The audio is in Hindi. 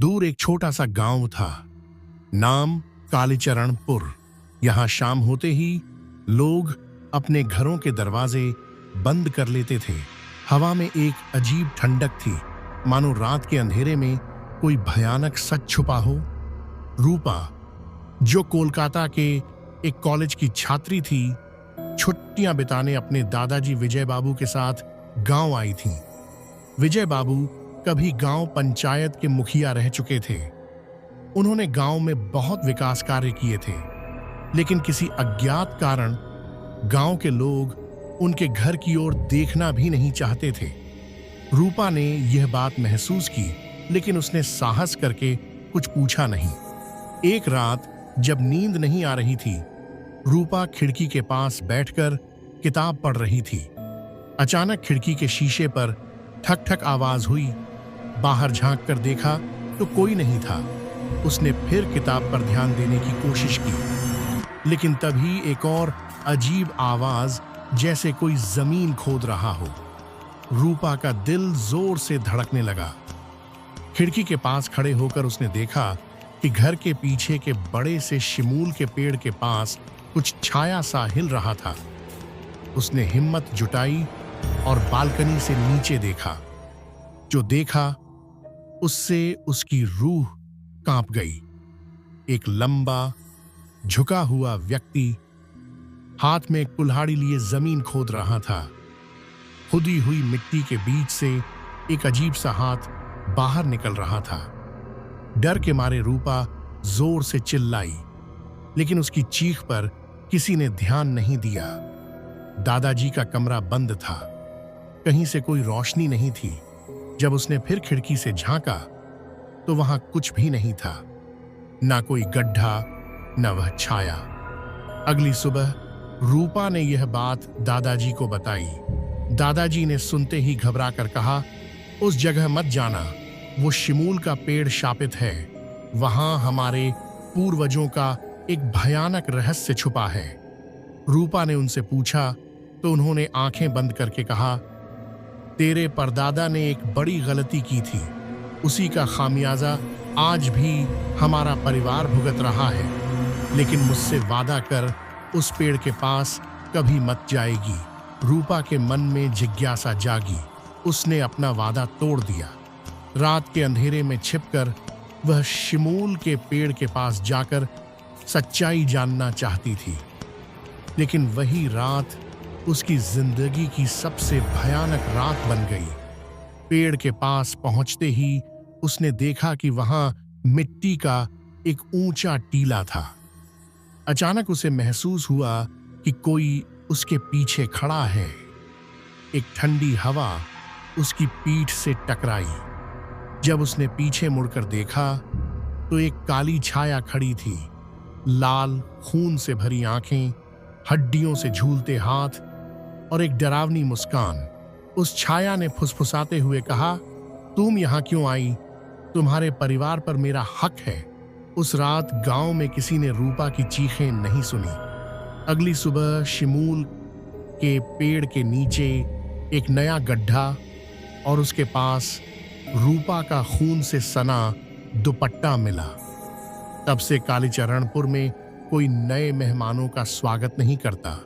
दूर एक छोटा सा गांव था, नाम कालीचरणपुर। यहां शाम होते ही लोग अपने घरों के दरवाजे बंद कर लेते थे। हवा में एक अजीब ठंडक थी, मानो रात के अंधेरे में कोई भयानक सच छुपा हो। रूपा, जो कोलकाता के एक कॉलेज की छात्री थी, छुट्टियां बिताने अपने दादाजी विजय बाबू के साथ गांव आई थी। विजय बाबू कभी गांव पंचायत के मुखिया रह चुके थे। उन्होंने गांव में बहुत विकास कार्य किए थे, लेकिन किसी अज्ञात कारण गांव के लोग उनके घर की ओर देखना भी नहीं चाहते थे। रूपा ने यह बात महसूस की, लेकिन उसने साहस करके कुछ पूछा नहीं। एक रात जब नींद नहीं आ रही थी, रूपा खिड़की के पास बैठकर किताब पढ़ रही थी। अचानक खिड़की के शीशे पर ठक ठक आवाज हुई। बाहर झांक कर देखा तो कोई नहीं था। उसने फिर किताब पर ध्यान देने की कोशिश की, लेकिन तभी एक और अजीब आवाज, जैसे कोई जमीन खोद रहा हो। रूपा का दिल जोर से धड़कने लगा। खिड़की के पास खड़े होकर उसने देखा कि घर के पीछे के बड़े से शिमूल के पेड़ के पास कुछ छाया सा हिल रहा था। उसने हिम्मत जुटाई और बालकनी से नीचे देखा। जो देखा उससे उसकी रूह कांप गई। एक लंबा झुका हुआ व्यक्ति हाथ में कुल्हाड़ी लिए जमीन खोद रहा था। खुदी हुई मिट्टी के बीच से एक अजीब सा हाथ बाहर निकल रहा था। डर के मारे रूपा जोर से चिल्लाई, लेकिन उसकी चीख पर किसी ने ध्यान नहीं दिया। दादाजी का कमरा बंद था, कहीं से कोई रोशनी नहीं थी। जब उसने फिर खिड़की से झांका तो वहां कुछ भी नहीं था, ना कोई गड्ढा, न वह छाया। अगली सुबह रूपा ने यह बात दादाजी को बताई। दादाजी ने सुनते ही घबरा कर कहा, उस जगह मत जाना, वो शिमूल का पेड़ शापित है। वहां हमारे पूर्वजों का एक भयानक रहस्य छुपा है। रूपा ने उनसे पूछा तो उन्होंने आंखें बंद करके कहा, तेरे परदादा ने एक बड़ी गलती की थी, उसी का खामियाजा आज भी हमारा परिवार भुगत रहा है। लेकिन मुझसे वादा कर उस पेड़ के पास कभी मत जाएगी। रूपा के मन में जिज्ञासा जागी। उसने अपना वादा तोड़ दिया। रात के अंधेरे में छिपकर वह शिमूल के पेड़ के पास जाकर सच्चाई जानना चाहती थी। लेकिन वही रात उसकी जिंदगी की सबसे भयानक रात बन गई। पेड़ के पास पहुंचते ही उसने देखा कि वहां मिट्टी का एक ऊंचा टीला था। अचानक उसे महसूस हुआ कि कोई उसके पीछे खड़ा है। एक ठंडी हवा उसकी पीठ से टकराई। जब उसने पीछे मुड़कर देखा तो एक काली छाया खड़ी थी। लाल खून से भरी आंखें, हड्डियों से झूलते हाथ और एक डरावनी मुस्कान। उस छाया ने फुसफुसाते हुए कहा, तुम यहां क्यों आई? तुम्हारे परिवार पर मेरा हक है। उस रात गांव में किसी ने रूपा की चीखें नहीं सुनी। अगली सुबह शिमूल के पेड़ के नीचे एक नया गड्ढा और उसके पास रूपा का खून से सना दुपट्टा मिला। तब से कालीचरणपुर में कोई नए मेहमानों का स्वागत नहीं करता।